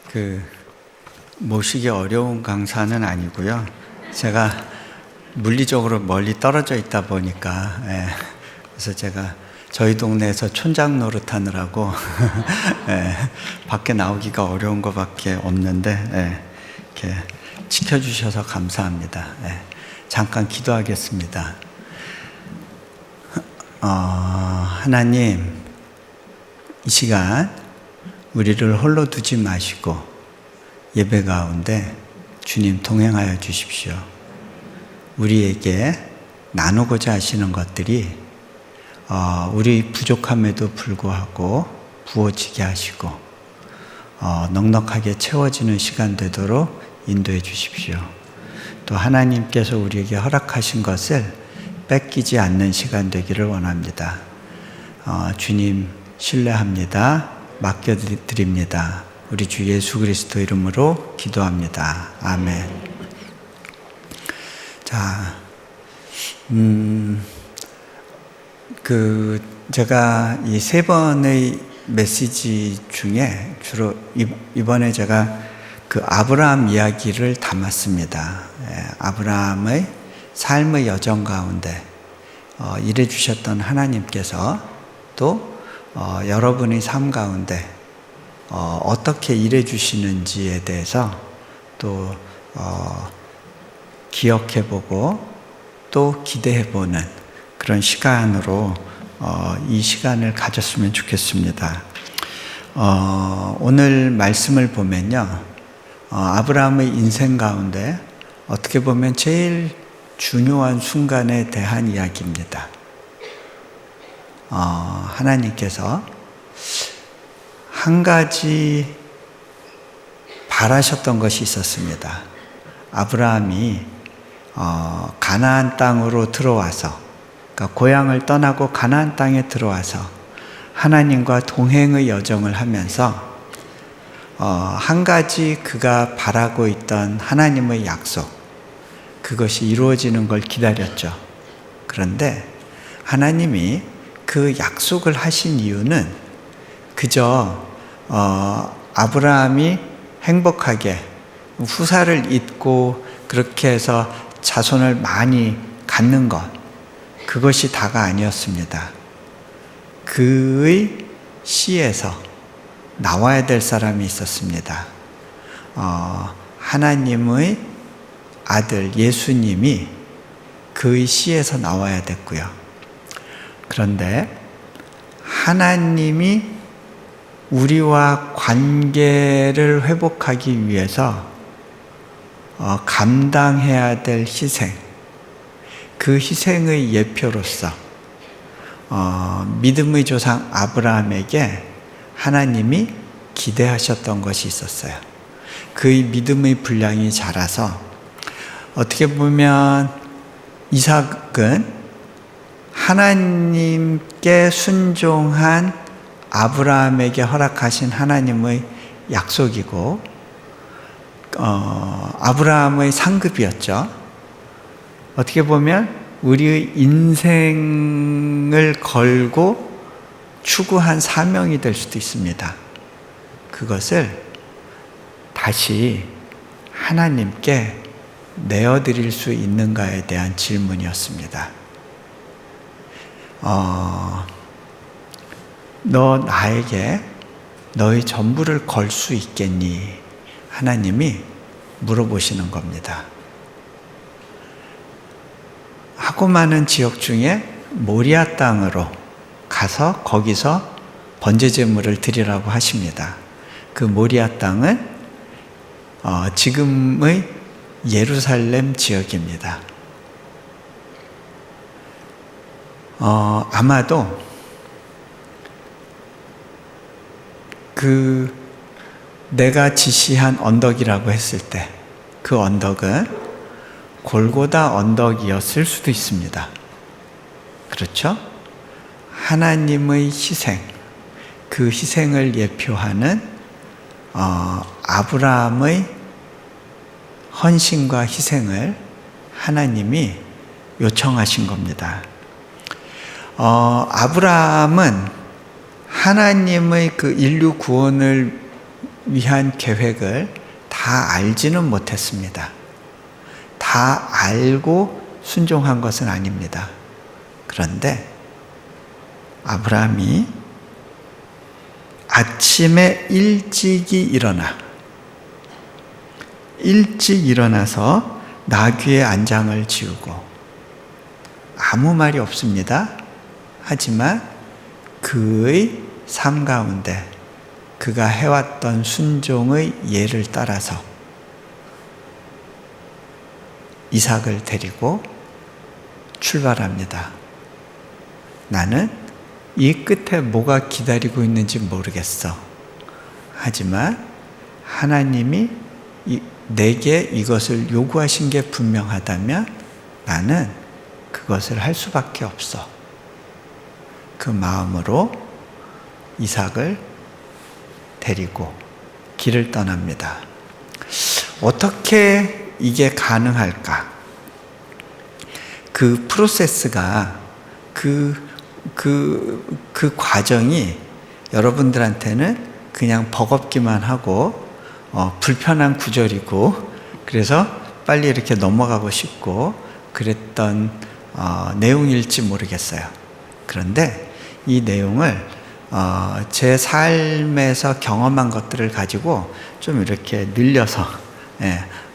그 모시기 어려운 강사는 아니고요. 제가 물리적으로 멀리 떨어져 있다 보니까 그래서 제가 저희 동네에서 촌장 노릇하느라고 밖에 나오기가 어려운 것밖에 없는데 이렇게 지켜주셔서 감사합니다. 잠깐 기도하겠습니다. 하나님, 이 시간 우리를 홀로 두지 마시고 예배 가운데 주님 동행하여 주십시오. 우리에게 나누고자 하시는 것들이 우리 부족함에도 불구하고 부어지게 하시고 넉넉하게 채워지는 시간 되도록 인도해 주십시오. 또 하나님께서 우리에게 허락하신 것을 뺏기지 않는 시간 되기를 원합니다. 주님 신뢰합니다. 맡겨드립니다. 우리 주 예수 그리스도 이름으로 기도합니다. 아멘. 자, 제가 이 세 번의 메시지 중에 주로 이번에 제가 그 아브라함 이야기를 담았습니다. 아브라함의 삶의 여정 가운데 일해 주셨던 하나님께서 또 여러분의 삶 가운데 어떻게 일해 주시는지에 대해서 또 기억해보고 또 기대해보는 그런 시간으로 이 시간을 가졌으면 좋겠습니다. 오늘 말씀을 보면요, 아브라함의 인생 가운데 어떻게 보면 제일 중요한 순간에 대한 이야기입니다. 하나님께서 한 가지 바라셨던 것이 있었습니다. 아브라함이 가나안 땅으로 들어와서, 그러니까 고향을 떠나고 가나안 땅에 들어와서 하나님과 동행의 여정을 하면서 한 가지 그가 바라고 있던 하나님의 약속, 그것이 이루어지는 걸 기다렸죠. 그런데 하나님이 그 약속을 하신 이유는 그저 아브라함이 행복하게 후사를 잇고 그렇게 해서 자손을 많이 갖는 것, 그것이 다가 아니었습니다. 그의 씨에서 나와야 될 사람이 있었습니다. 하나님의 아들 예수님이 그의 씨에서 나와야 됐고요. 그런데 하나님이 우리와 관계를 회복하기 위해서 감당해야 될 희생, 그 희생의 예표로서 믿음의 조상 아브라함에게 하나님이 기대하셨던 것이 있었어요. 그의 믿음의 분량이 자라서 어떻게 보면 이삭은 하나님께 순종한 아브라함에게 허락하신 하나님의 약속이고 아브라함의 상급이었죠. 어떻게 보면 우리의 인생을 걸고 추구한 사명이 될 수도 있습니다. 그것을 다시 하나님께 내어드릴 수 있는가에 대한 질문이었습니다. 너 나에게 너의 전부를 걸 수 있겠니? 하나님이 물어보시는 겁니다. 하고 많은 지역 중에 모리아 땅으로 가서 거기서 번제 제물을 드리라고 하십니다. 그 모리아 땅은 지금의 예루살렘 지역입니다. 아마도 내가 지시한 언덕이라고 했을 때 그 언덕은 골고다 언덕이었을 수도 있습니다. 그렇죠? 하나님의 희생, 그 희생을 예표하는 아브라함의 헌신과 희생을 하나님이 요청하신 겁니다. 아브라함은 하나님의 그 인류 구원을 위한 계획을 다 알지는 못했습니다. 다 알고 순종한 것은 아닙니다. 그런데 아브라함이 아침에 일찍이 일어나서 나귀의 안장을 지우고, 아무 말이 없습니다. 하지만 그의 삶 가운데 그가 해왔던 순종의 예를 따라서 이삭을 데리고 출발합니다. 나는 이 끝에 뭐가 기다리고 있는지 모르겠어. 하지만 하나님이 내게 이것을 요구하신 게 분명하다면 나는 그것을 할 수밖에 없어. 그 마음으로 이삭을 데리고 길을 떠납니다. 어떻게 이게 가능할까? 그 프로세스가 그 과정이 여러분들한테는 그냥 버겁기만 하고 불편한 구절이고, 그래서 빨리 이렇게 넘어가고 싶고 그랬던 내용일지 모르겠어요. 그런데 이 내용을 제 삶에서 경험한 것들을 가지고 좀 이렇게 늘려서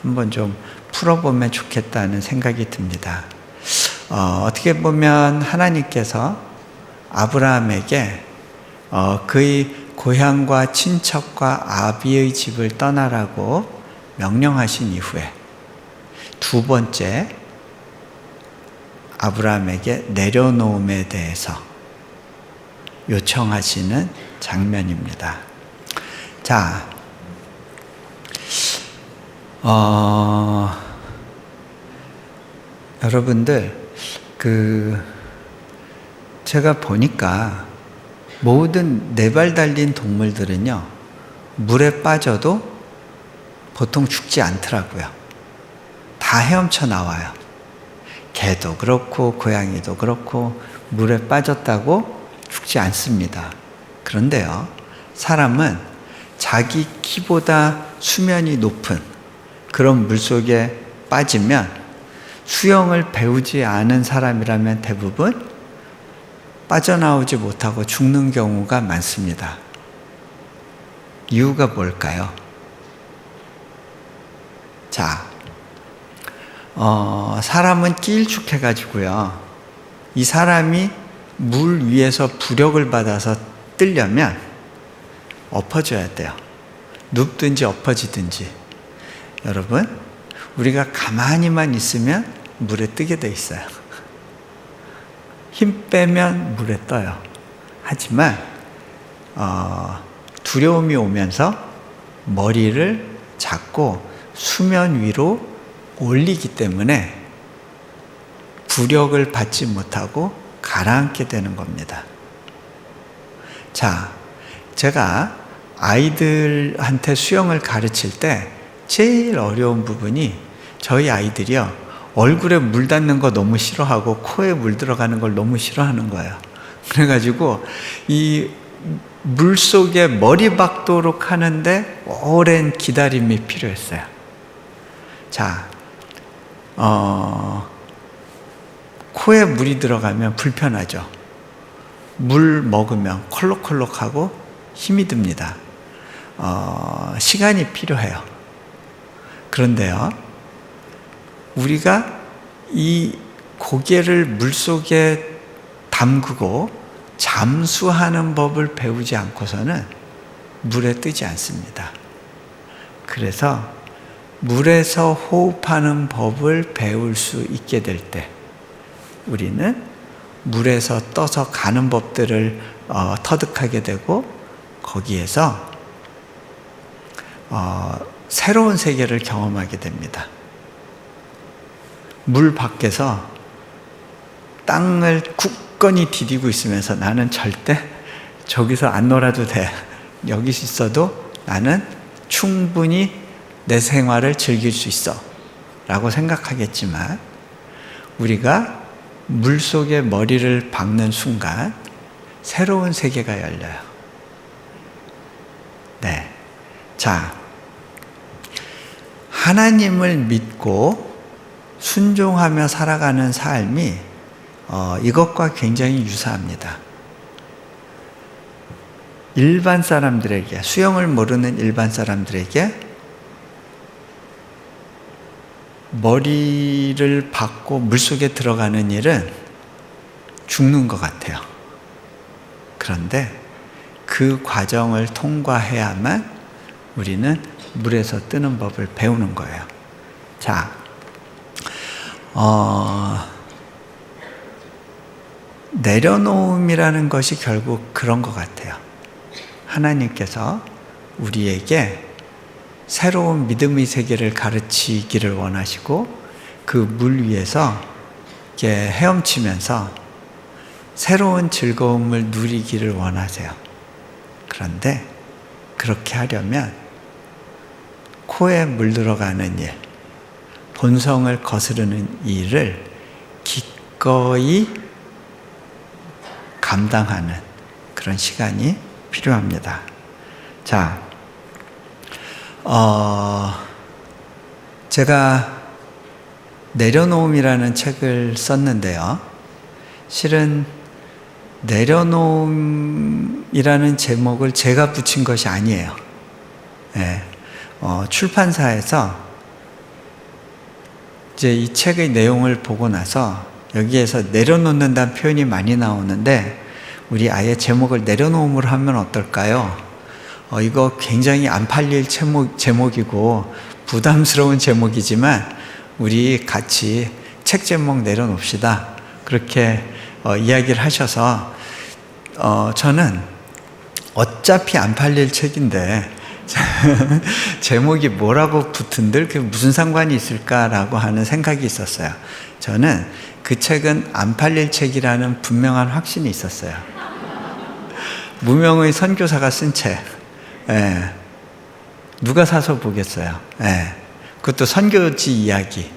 한번 좀 풀어보면 좋겠다는 생각이 듭니다. 어떻게 보면 하나님께서 아브라함에게 그의 고향과 친척과 아비의 집을 떠나라고 명령하신 이후에 두 번째 아브라함에게 내려놓음에 대해서 요청하시는 장면입니다. 자, 여러분들 제가 보니까 모든 네 발 달린 동물들은요, 물에 빠져도 보통 죽지 않더라고요. 다 헤엄쳐 나와요. 개도 그렇고 고양이도 그렇고 물에 빠졌다고 죽지 않습니다. 그런데요, 사람은 자기 키보다 수면이 높은 그런 물속에 빠지면, 수영을 배우지 않은 사람이라면 대부분 빠져나오지 못하고 죽는 경우가 많습니다. 이유가 뭘까요? 자, 사람은 길쭉해가지고요, 이 사람이 물 위에서 부력을 받아서 뜨려면 엎어져야 돼요. 눕든지 엎어지든지. 여러분, 우리가 가만히만 있으면 물에 뜨게 돼 있어요. 힘 빼면 물에 떠요. 하지만 두려움이 오면서 머리를 잡고 수면 위로 올리기 때문에 부력을 받지 못하고 가라앉게 되는 겁니다. 자, 제가 아이들한테 수영을 가르칠 때 제일 어려운 부분이, 저희 아이들이요, 얼굴에 물 닿는 거 너무 싫어하고 코에 물 들어가는 걸 너무 싫어하는 거예요. 그래가지고 이 물속에 머리 박도록 하는데 오랜 기다림이 필요했어요. 자, 코에 물이 들어가면 불편하죠. 물 먹으면 콜록콜록하고 힘이 듭니다. 시간이 필요해요. 그런데요, 우리가 이 고개를 물속에 담그고 잠수하는 법을 배우지 않고서는 물에 뜨지 않습니다. 그래서 물에서 호흡하는 법을 배울 수 있게 될 때 우리는 물에서 떠서 가는 법들을 터득하게 되고, 거기에서 새로운 세계를 경험하게 됩니다. 물 밖에서 땅을 굳건히 디디고 있으면서 나는 절대 저기서 안 놀아도 돼, 여기 있어도 나는 충분히 내 생활을 즐길 수 있어 라고 생각하겠지만, 우리가 물속에 머리를 박는 순간 새로운 세계가 열려요. 네. 자, 하나님을 믿고 순종하며 살아가는 삶이 이것과 굉장히 유사합니다. 일반 사람들에게, 수영을 모르는 일반 사람들에게 머리를 박고 물속에 들어가는 일은 죽는 것 같아요. 그런데 그 과정을 통과해야만 우리는 물에서 뜨는 법을 배우는 거예요. 자, 내려놓음이라는 것이 결국 그런 것 같아요. 하나님께서 우리에게 새로운 믿음의 세계를 가르치기를 원하시고 그 물 위에서 이렇게 헤엄치면서 새로운 즐거움을 누리기를 원하세요. 그런데 그렇게 하려면 코에 물들어가는 일, 본성을 거스르는 일을 기꺼이 감당하는 그런 시간이 필요합니다. 자, 제가 내려놓음이라는 책을 썼는데요. 실은 내려놓음이라는 제목을 제가 붙인 것이 아니에요. 네. 출판사에서 이제 이 책의 내용을 보고 나서 여기에서 내려놓는다는 표현이 많이 나오는데 우리 아예 제목을 내려놓음으로 하면 어떨까요? 이거 굉장히 안 팔릴 제목이고 부담스러운 제목이지만 우리 같이 책 제목 내려놓읍시다. 그렇게 이야기를 하셔서 저는 어차피 안 팔릴 책인데 제목이 뭐라고 붙은들 그게 무슨 상관이 있을까라고 하는 생각이 있었어요. 저는 그 책은 안 팔릴 책이라는 분명한 확신이 있었어요. 무명의 선교사가 쓴 책. 예. 누가 사서 보겠어요. 예. 그것도 선교지 이야기.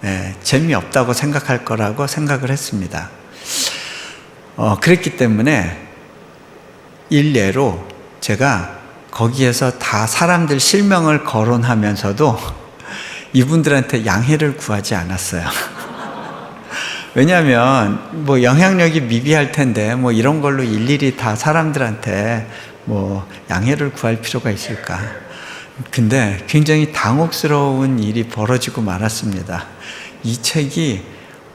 예. 재미없다고 생각할 거라고 생각을 했습니다. 그랬기 때문에 일례로 제가 거기에서 다 사람들 실명을 거론하면서도 이분들한테 양해를 구하지 않았어요. 왜냐하면 뭐 영향력이 미비할 텐데 뭐 이런 걸로 일일이 다 사람들한테 뭐 양해를 구할 필요가 있을까. 근데 굉장히 당혹스러운 일이 벌어지고 말았습니다. 이 책이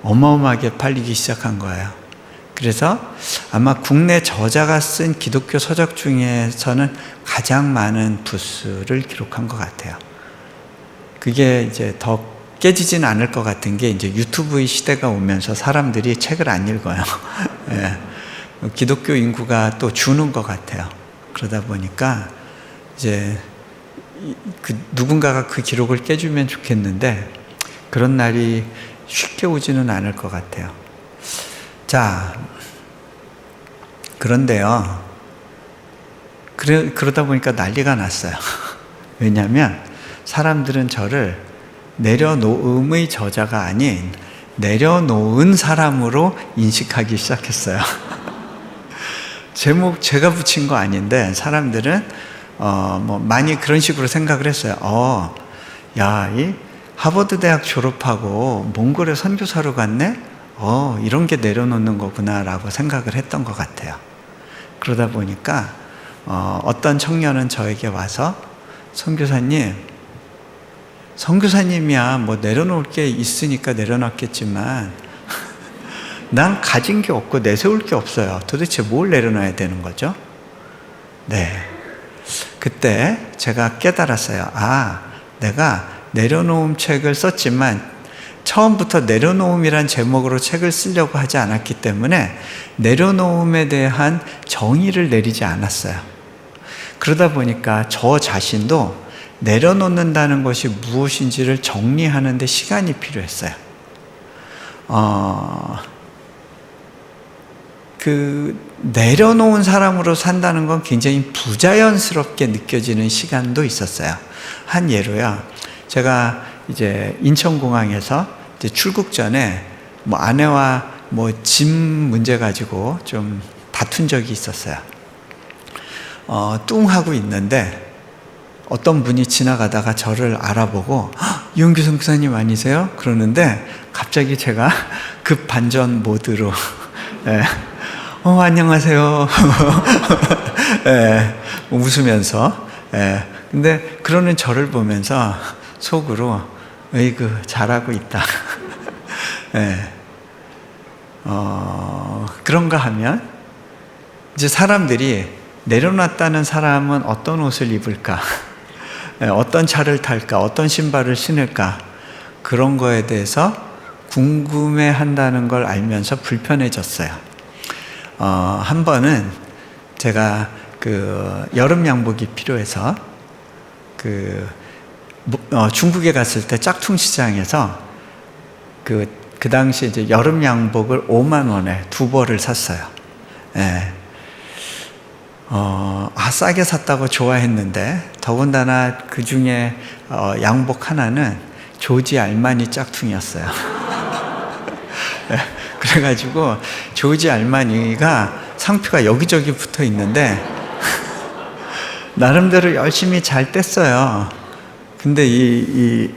어마어마하게 팔리기 시작한 거예요. 그래서 아마 국내 저자가 쓴 기독교 서적 중에서는 가장 많은 부수를 기록한 것 같아요. 그게 이제 더 깨지진 않을 것 같은 게 이제 유튜브의 시대가 오면서 사람들이 책을 안 읽어요. 예. 기독교 인구가 또 주는 것 같아요. 그러다 보니까 이제 누군가가 그 기록을 깨주면 좋겠는데 그런 날이 쉽게 오지는 않을 것 같아요. 자, 그런데요. 그러다 보니까 난리가 났어요. 왜냐하면 사람들은 저를 내려놓음의 저자가 아닌 내려놓은 사람으로 인식하기 시작했어요. 제목 제가 붙인 거 아닌데 사람들은 뭐 많이 그런 식으로 생각을 했어요. 야, 이 하버드 대학 졸업하고 몽골에 선교사로 갔네? 이런 게 내려놓는 거구나라고 생각을 했던 것 같아요. 그러다 보니까 어떤 청년은 저에게 와서 선교사님이야 뭐 내려놓을 게 있으니까 내려놨겠지만 난 가진 게 없고 내세울 게 없어요. 도대체 뭘 내려놔야 되는 거죠? 네. 그때 제가 깨달았어요. 내가 내려놓음 책을 썼지만 처음부터 내려놓음이란 제목으로 책을 쓰려고 하지 않았기 때문에 내려놓음에 대한 정의를 내리지 않았어요. 그러다 보니까 저 자신도 내려놓는다는 것이 무엇인지를 정리하는 데 시간이 필요했어요. 내려놓은 사람으로 산다는 건 굉장히 부자연스럽게 느껴지는 시간도 있었어요. 한 예로요. 제가 이제 인천공항에서 이제 출국 전에 뭐 아내와 뭐 짐 문제 가지고 좀 다툰 적이 있었어요. 뚱 하고 있는데 어떤 분이 지나가다가 저를 알아보고 이용규 선교사님 아니세요? 그러는데 갑자기 제가 급 반전 모드로 예, 안녕하세요. 예, 웃으면서. 예, 근데 그러는 저를 보면서 속으로 으이그 잘하고 있다. 예, 그런가 하면 이제 사람들이 내려놨다는 사람은 어떤 옷을 입을까? 어떤 차를 탈까? 어떤 신발을 신을까? 그런 거에 대해서 궁금해 한다는 걸 알면서 불편해졌어요. 한 번은 제가 여름 양복이 필요해서 중국에 갔을 때 짝퉁 시장에서 그 당시에 이제 여름 양복을 5만 원에 2벌을 샀어요. 예. 싸게 샀다고 좋아했는데, 더군다나 그 중에 양복 하나는 조지 알마니 짝퉁이었어요. 네, 그래가지고 조지 알마니가 상표가 여기저기 붙어 있는데 나름대로 열심히 잘 뗐어요. 근데 이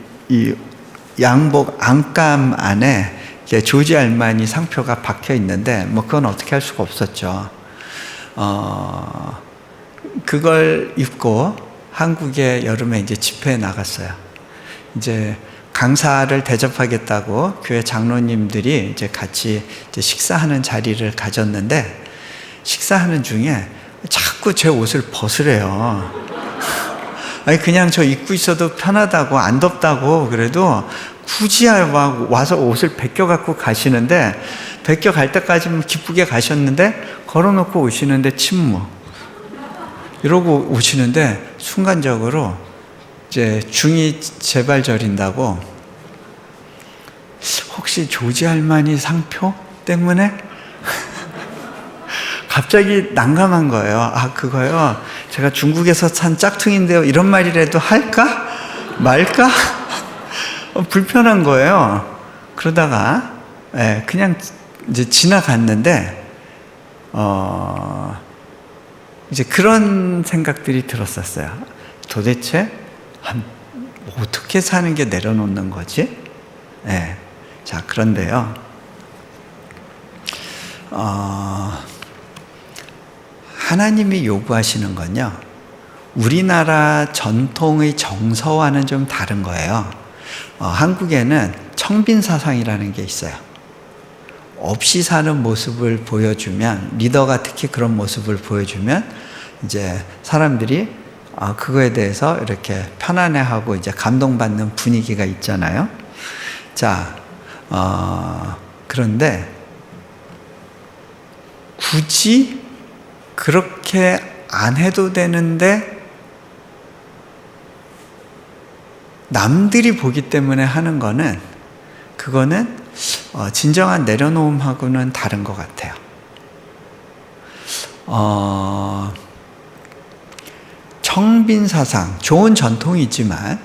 양복 안감 안에 조지 알마니 상표가 박혀 있는데 뭐 그건 어떻게 할 수가 없었죠. 그걸 입고 한국에 여름에 이제 집회에 나갔어요. 이제 강사를 대접하겠다고 교회 장로님들이 이제 같이 이제 식사하는 자리를 가졌는데, 식사하는 중에 자꾸 제 옷을 벗으래요. 아니, 그냥 저 입고 있어도 편하다고, 안 덥다고 그래도 굳이 막 와서 옷을 벗겨 갖고 가시는데, 벗겨 갈 때까지는 기쁘게 가셨는데 걸어놓고 오시는데 침묵. 이러고 오시는데 순간적으로 이제 중이 재발 저린다고, 혹시 조지 알마니 상표 때문에? 갑자기 난감한 거예요. 그거요, 제가 중국에서 산 짝퉁인데요, 이런 말이라도 할까? 말까? 불편한 거예요. 그러다가 그냥 이제 지나갔는데 이제 그런 생각들이 들었었어요. 도대체 어떻게 사는 게 내려놓는 거지? 자, 그런데요, 하나님이 요구하시는 건요, 우리나라 전통의 정서와는 좀 다른 거예요. 한국에는 청빈사상이라는 게 있어요. 없이 사는 모습을 보여주면, 리더가 특히 그런 모습을 보여주면 이제 사람들이 그거에 대해서 이렇게 편안해하고 이제 감동받는 분위기가 있잖아요. 자, 그런데 굳이 그렇게 안 해도 되는데 남들이 보기 때문에 하는 거는, 그거는 진정한 내려놓음하고는 다른 것 같아요. 청빈사상, 좋은 전통이지만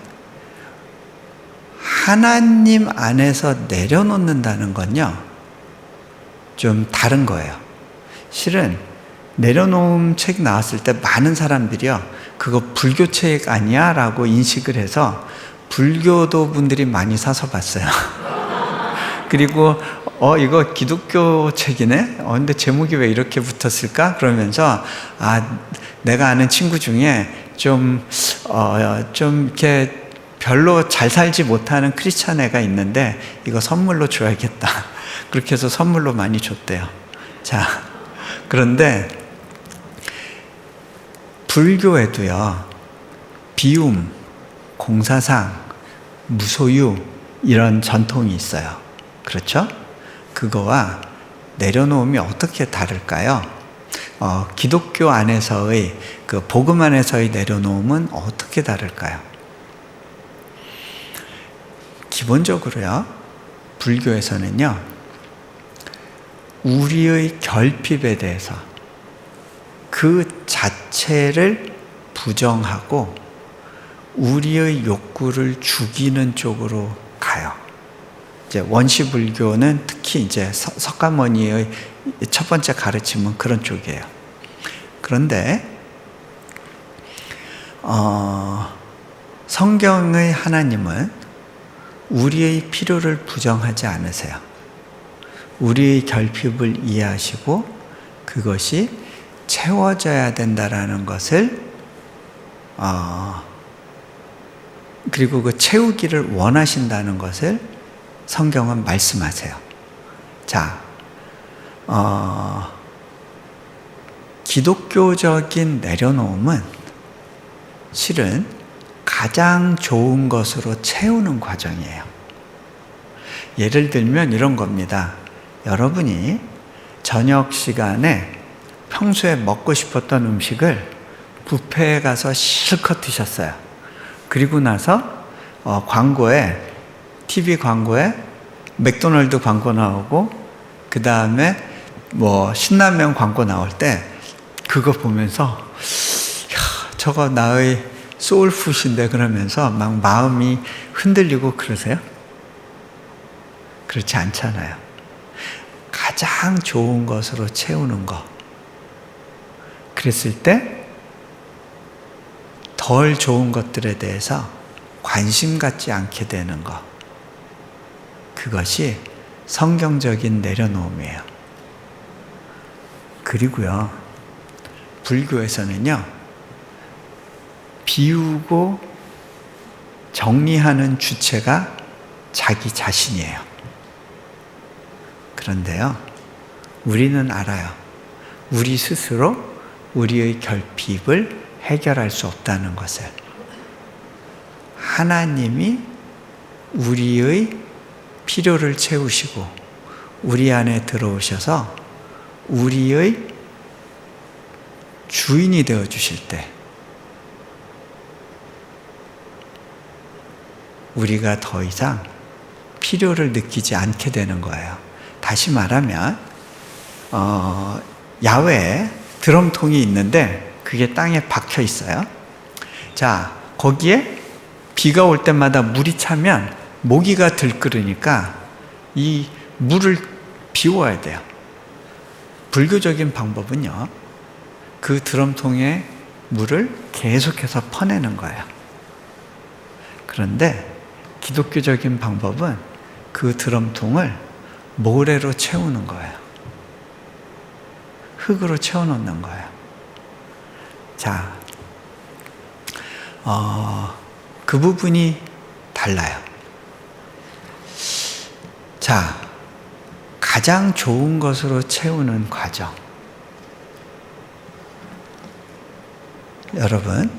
하나님 안에서 내려놓는다는 건요, 좀 다른 거예요. 실은 내려놓음 책 나왔을 때 많은 사람들이요, 그거 불교 책 아니야? 라고 인식을 해서 불교도 분들이 많이 사서 봤어요. 그리고 이거 기독교 책이네? 근데 제목이 왜 이렇게 붙었을까? 그러면서 내가 아는 친구 중에 좀 이렇게 별로 잘 살지 못하는 크리스찬 애가 있는데 이거 선물로 줘야겠다. 그렇게 해서 선물로 많이 줬대요. 자, 그런데 불교에도요, 비움, 공사상, 무소유, 이런 전통이 있어요. 그렇죠? 그거와 내려놓음이 어떻게 다를까요? 기독교 안에서의, 그 복음 안에서의 내려놓음은 어떻게 다를까요? 기본적으로요, 불교에서는요, 우리의 결핍에 대해서 그 자체를 부정하고 우리의 욕구를 죽이는 쪽으로 가요. 이제 원시불교는 특히 이제 석가모니의 첫 번째 가르침은 그런 쪽이에요. 그런데 성경의 하나님은 우리의 필요를 부정하지 않으세요. 우리의 결핍을 이해하시고 그것이 채워져야 된다라는 것을 그리고 그 채우기를 원하신다는 것을 성경은 말씀하세요. 자, 기독교적인 내려놓음은 실은 가장 좋은 것으로 채우는 과정이에요. 예를 들면 이런 겁니다. 여러분이 저녁 시간에 평소에 먹고 싶었던 음식을 뷔페에 가서 실컷 드셨어요. 그리고 나서 TV 광고에 맥도날드 광고 나오고 그 다음에 신라면 광고 나올 때 그거 보면서 저거 나의 소울푸드인데 그러면서 막 마음이 흔들리고 그러세요? 그렇지 않잖아요. 가장 좋은 것으로 채우는 거. 그랬을 때 덜 좋은 것들에 대해서 관심 갖지 않게 되는 것. 그것이 성경적인 내려놓음이에요. 그리고요, 불교에서는요, 비우고 정리하는 주체가 자기 자신이에요. 그런데요, 우리는 알아요. 우리 스스로 우리의 결핍을 해결할 수 없다는 것을. 하나님이 우리의 필요를 채우시고 우리 안에 들어오셔서 우리의 주인이 되어 주실 때 우리가 더 이상 필요를 느끼지 않게 되는 거예요. 다시 말하면 야외에 드럼통이 있는데 그게 땅에 박혀 있어요. 자, 거기에 비가 올 때마다 물이 차면 모기가 들끓으니까 이 물을 비워야 돼요. 불교적인 방법은요, 그 드럼통에 물을 계속해서 퍼내는 거예요. 그런데 기독교적인 방법은 그 드럼통을 모래로 채우는 거예요. 흙으로 채워놓는 거예요. 자, 그 부분이 달라요. 자, 가장 좋은 것으로 채우는 과정. 여러분,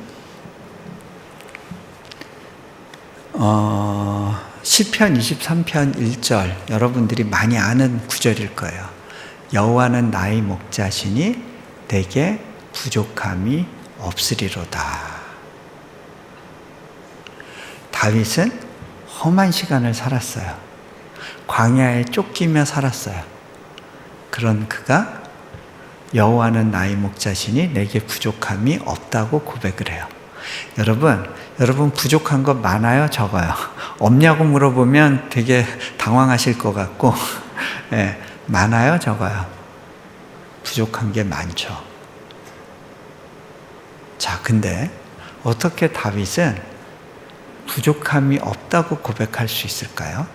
시편 23편 1절 여러분들이 많이 아는 구절일 거예요. 여호와는 나의 목자시니 내게 부족함이 없으리로다. 다윗은 험한 시간을 살았어요. 광야에 쫓기며 살았어요. 그런 그가 여호와는 나의 목자시니 내게 부족함이 없다고 고백을 해요. 여러분 부족한 거 많아요? 적어요? 없냐고 물어보면 되게 당황하실 것 같고 네, 많아요? 적어요? 부족한 게 많죠. 자, 근데 어떻게 다윗은 부족함이 없다고 고백할 수 있을까요?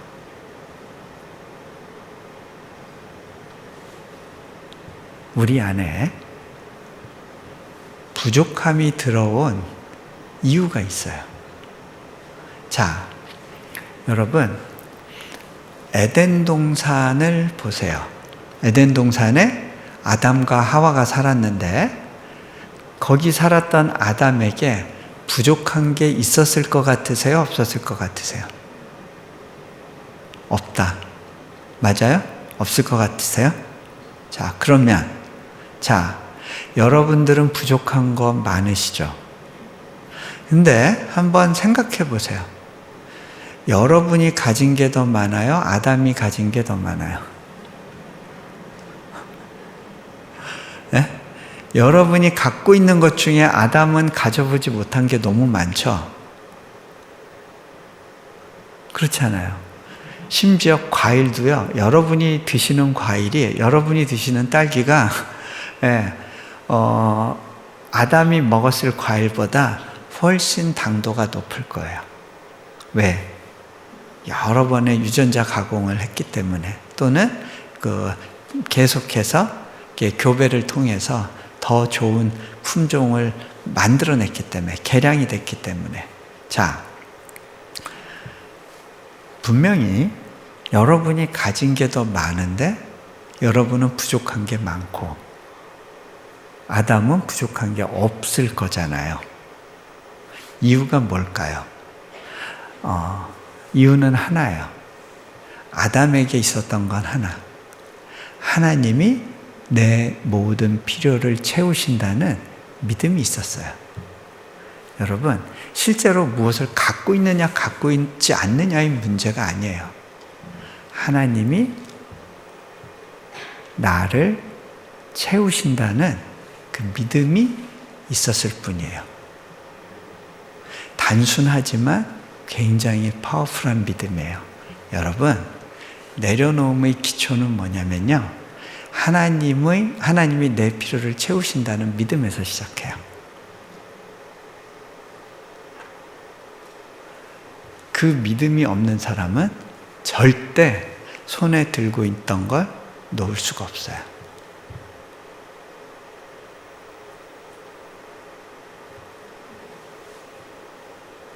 우리 안에 부족함이 들어온 이유가 있어요. 자, 여러분, 에덴 동산을 보세요. 에덴 동산에 아담과 하와가 살았는데 거기 살았던 아담에게 부족한 게 있었을 것 같으세요? 없었을 것 같으세요? 없다. 맞아요? 없을 것 같으세요? 자, 그러면 여러분들은 부족한 거 많으시죠? 근데 한번 생각해 보세요. 여러분이 가진 게 더 많아요? 아담이 가진 게 더 많아요? 네? 여러분이 갖고 있는 것 중에 아담은 가져보지 못한 게 너무 많죠? 그렇잖아요. 심지어 과일도요, 여러분이 드시는 과일이, 여러분이 드시는 딸기가, 아담이 먹었을 과일보다 훨씬 당도가 높을 거예요. 왜? 여러 번의 유전자 가공을 했기 때문에, 또는 계속해서 교배를 통해서 더 좋은 품종을 만들어냈기 때문에, 개량이 됐기 때문에. 자, 분명히 여러분이 가진 게 더 많은데 여러분은 부족한 게 많고 아담은 부족한 게 없을 거잖아요. 이유가 뭘까요? 이유는 하나예요. 아담에게 있었던 건 하나. 하나님이 내 모든 필요를 채우신다는 믿음이 있었어요. 여러분, 실제로 무엇을 갖고 있느냐, 갖고 있지 않느냐의 문제가 아니에요. 하나님이 나를 채우신다는 그 믿음이 있었을 뿐이에요. 단순하지만 굉장히 파워풀한 믿음이에요. 여러분, 내려놓음의 기초는 뭐냐면요, 하나님이 내 필요를 채우신다는 믿음에서 시작해요. 그 믿음이 없는 사람은 절대 손에 들고 있던 걸 놓을 수가 없어요.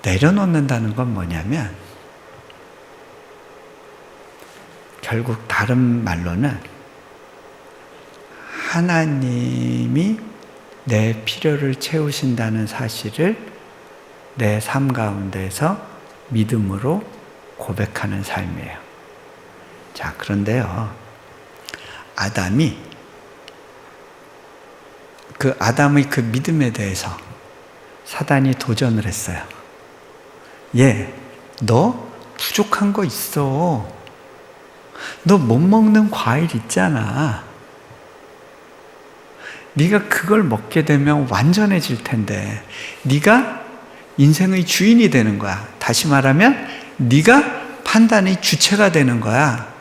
내려놓는다는 건 뭐냐면, 결국 다른 말로는 하나님이 내 필요를 채우신다는 사실을 내 삶 가운데서 믿음으로 고백하는 삶이에요. 자, 그런데요, 아담의 그 믿음에 대해서 사단이 도전을 했어요. 너 부족한 거 있어. 너 못 먹는 과일 있잖아. 네가 그걸 먹게 되면 완전해질 텐데, 네가 인생의 주인이 되는 거야. 다시 말하면 네가 판단의 주체가 되는 거야.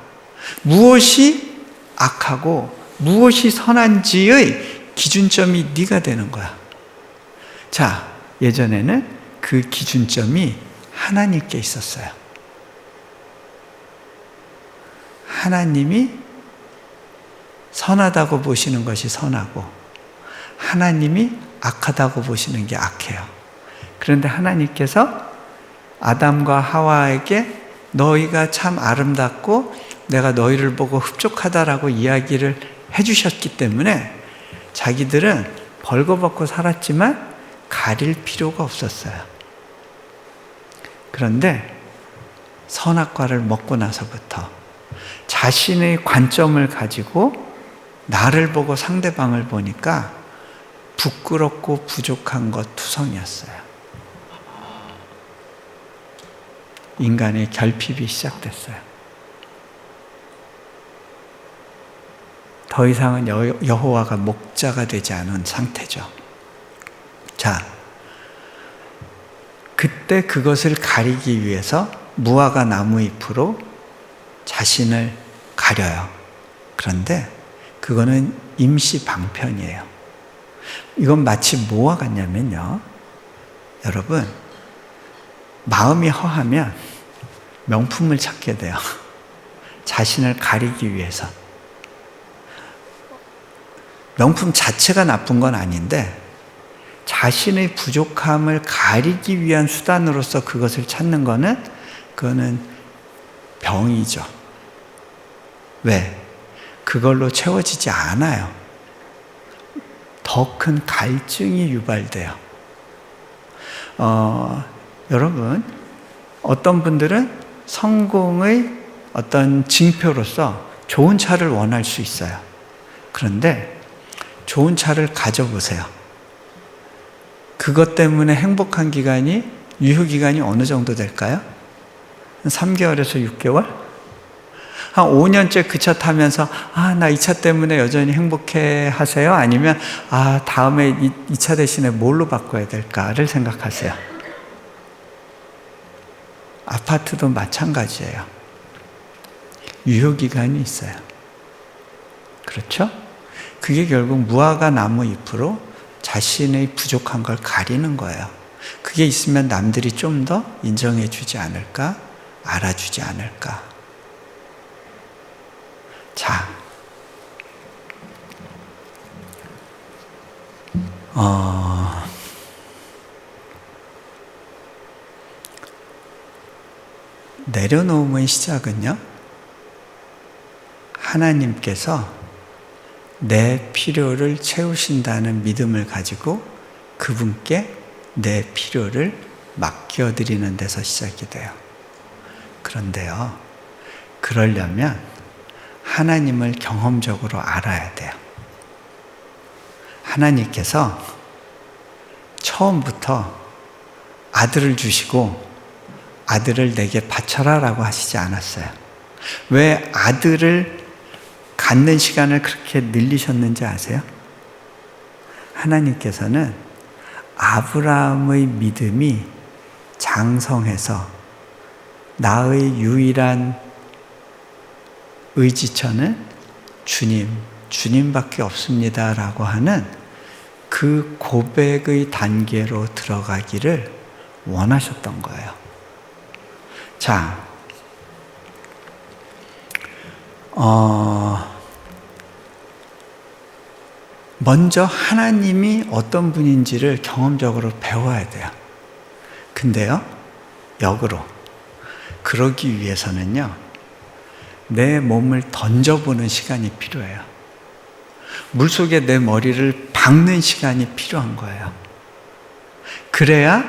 무엇이 악하고 무엇이 선한지의 기준점이 네가 되는 거야. 자, 예전에는 그 기준점이 하나님께 있었어요. 하나님이 선하다고 보시는 것이 선하고 하나님이 악하다고 보시는 게 악해요. 그런데 하나님께서 아담과 하와에게 너희가 참 아름답고 내가 너희를 보고 흡족하다라고 이야기를 해주셨기 때문에 자기들은 벌거벗고 살았지만 가릴 필요가 없었어요. 그런데 선악과를 먹고 나서부터 자신의 관점을 가지고 나를 보고 상대방을 보니까 부끄럽고 부족한 것 투성이었어요. 인간의 결핍이 시작됐어요. 더 이상은 여호와가 목자가 되지 않은 상태죠. 자, 그때 그것을 가리기 위해서 무화과 나무 잎으로 자신을 가려요. 그런데 그거는 임시 방편이에요. 이건 마치 뭐와 같냐면요, 여러분, 마음이 허하면 명품을 찾게 돼요. 자신을 가리기 위해서. 명품 자체가 나쁜 건 아닌데 자신의 부족함을 가리기 위한 수단으로서 그것을 찾는 그거는 병이죠. 왜? 그걸로 채워지지 않아요. 더 큰 갈증이 유발돼요. 여러분, 어떤 분들은 성공의 어떤 징표로서 좋은 차를 원할 수 있어요. 그런데 좋은 차를 가져보세요. 그것 때문에 행복한 기간이, 유효기간이 어느 정도 될까요? 3개월에서 6개월? 한 5년째 그 차 타면서 나 이 차 때문에 여전히 행복해 하세요? 아니면 다음에 이 차 대신에 뭘로 바꿔야 될까를 생각하세요? 아파트도 마찬가지예요. 유효기간이 있어요. 그렇죠? 그게 결국 무화과 나무 잎으로 자신의 부족한 걸 가리는 거예요. 그게 있으면 남들이 좀 더 인정해 주지 않을까? 알아주지 않을까? 자, 내려놓음의 시작은요, 하나님께서 내 필요를 채우신다는 믿음을 가지고 그분께 내 필요를 맡겨드리는 데서 시작이 돼요. 그런데요, 그러려면 하나님을 경험적으로 알아야 돼요. 하나님께서 처음부터 아들을 주시고 아들을 내게 바쳐라 라고 하시지 않았어요. 왜 아들을 갖는 시간을 그렇게 늘리셨는지 아세요? 하나님께서는 아브라함의 믿음이 장성해서 나의 유일한 의지처는 주님밖에 없습니다 라고 하는 그 고백의 단계로 들어가기를 원하셨던 거예요. 자, 먼저 하나님이 어떤 분인지를 경험적으로 배워야 돼요. 근데요, 역으로 그러기 위해서는요, 내 몸을 던져보는 시간이 필요해요. 물속에 내 머리를 박는 시간이 필요한 거예요. 그래야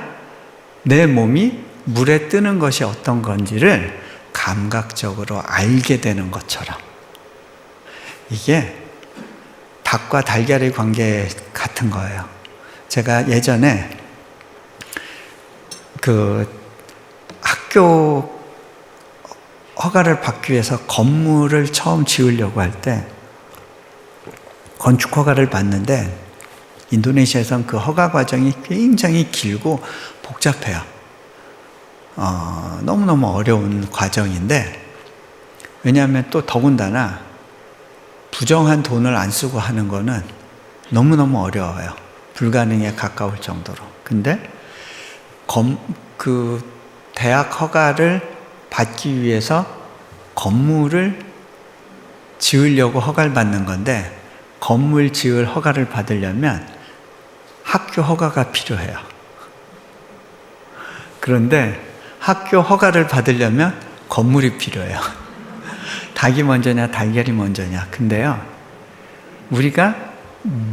내 몸이 물에 뜨는 것이 어떤 건지를 감각적으로 알게 되는 것처럼. 이게 닭과 달걀의 관계 같은 거예요. 제가 예전에 그 학교 허가를 받기 위해서 건물을 처음 지으려고 할 때 건축 허가를 받는데 인도네시아에선 그 허가 과정이 굉장히 길고 복잡해요. 너무너무 어려운 과정인데, 왜냐하면 또 더군다나 부정한 돈을 안 쓰고 하는 거는 너무너무 어려워요. 불가능에 가까울 정도로. 근데 그 대학 허가를 받기 위해서 건물을 지으려고 허가를 받는 건데, 건물 지을 허가를 받으려면 학교 허가가 필요해요. 그런데 학교 허가를 받으려면 건물이 필요해요. 닭이 먼저냐 달걀이 먼저냐. 근데요, 우리가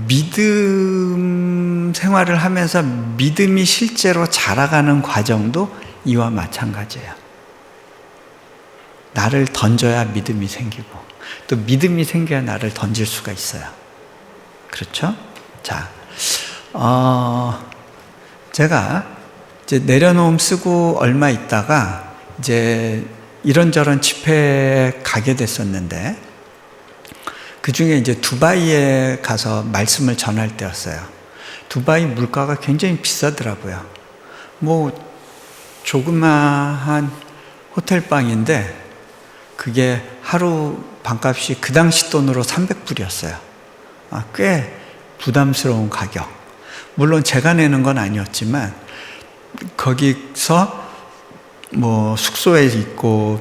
믿음 생활을 하면서 믿음이 실제로 자라가는 과정도 이와 마찬가지예요. 나를 던져야 믿음이 생기고, 또 믿음이 생겨야 나를 던질 수가 있어요. 그렇죠? 자, 제가 이제 내려놓음 쓰고 얼마 있다가 이제 이런저런 집회에 가게 됐었는데, 그 중에 이제 두바이에 가서 말씀을 전할 때였어요. 두바이 물가가 굉장히 비싸더라고요. 뭐 조그마한 호텔방인데 그게 하루 방값이 그 당시 돈으로 300불이었어요. 꽤 부담스러운 가격. 물론 제가 내는 건 아니었지만 거기서 뭐 숙소에 있고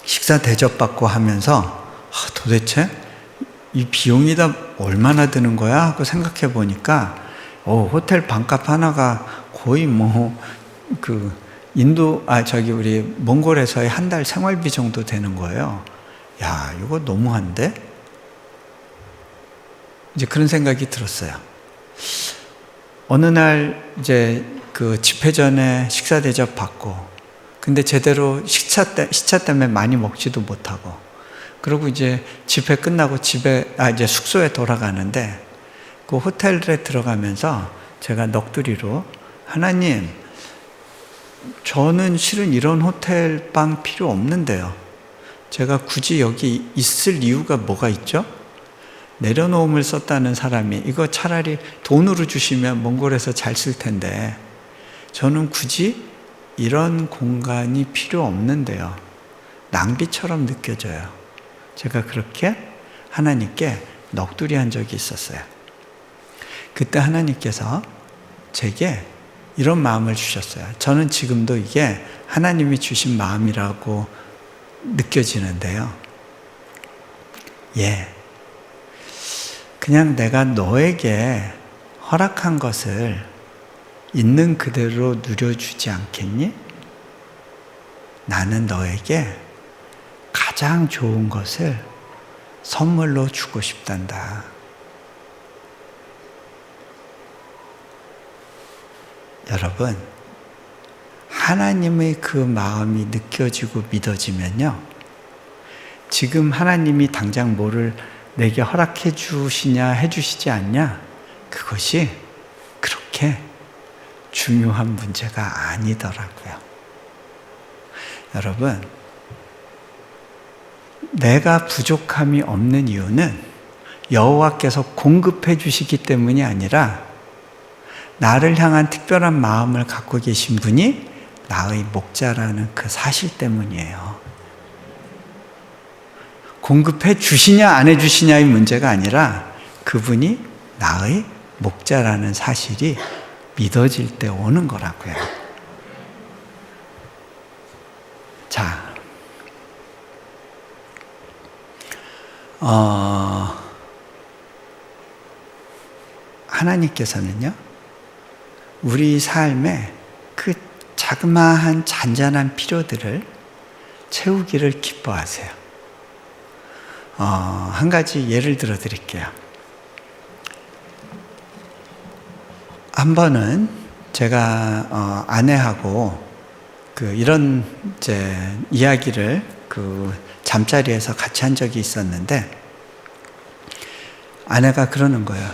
식사 대접받고 하면서 도대체 이 비용이 다 얼마나 드는 거야 하고 생각해 보니까 호텔 방값 하나가 거의 우리 몽골에서의 한 달 생활비 정도 되는 거예요. 야, 이거 너무한데? 이제 그런 생각이 들었어요. 어느 날 이제 그 집회 전에 식사 대접 받고, 근데 제대로 시차 때문에 많이 먹지도 못하고, 그리고 이제 집회 끝나고 이제 숙소에 돌아가는데, 그 호텔에 들어가면서 제가 넋두리로, 하나님, 저는 실은 이런 호텔방 필요 없는데요. 제가 굳이 여기 있을 이유가 뭐가 있죠? 내려놓음을 썼다는 사람이 이거 차라리 돈으로 주시면 몽골에서 잘 쓸 텐데 저는 굳이 이런 공간이 필요 없는데요. 낭비처럼 느껴져요. 제가 그렇게 하나님께 넋두리한 적이 있었어요. 그때 하나님께서 제게 이런 마음을 주셨어요. 저는 지금도 이게 하나님이 주신 마음이라고 느껴지는데요. 그냥 내가 너에게 허락한 것을 있는 그대로 누려주지 않겠니? 나는 너에게 가장 좋은 것을 선물로 주고 싶단다. 여러분, 하나님의 그 마음이 느껴지고 믿어지면요, 지금 하나님이 당장 뭐를 내게 허락해 주시냐 해주시지 않냐, 그것이 그렇게 중요한 문제가 아니더라고요. 여러분, 내가 부족함이 없는 이유는 여호와께서 공급해 주시기 때문이 아니라 나를 향한 특별한 마음을 갖고 계신 분이 나의 목자라는 그 사실 때문이에요. 공급해 주시냐 안 해 주시냐의 문제가 아니라 그분이 나의 목자라는 사실이 믿어질 때 오는 거라고요. 자, 하나님께서는요, 우리 삶에 그 자그마한 잔잔한 필요들을 채우기를 기뻐하세요. 한 가지 예를 들어 드릴게요. 한 번은 제가 아내하고 이런 이야기를 잠자리에서 같이 한 적이 있었는데, 아내가 그러는 거예요.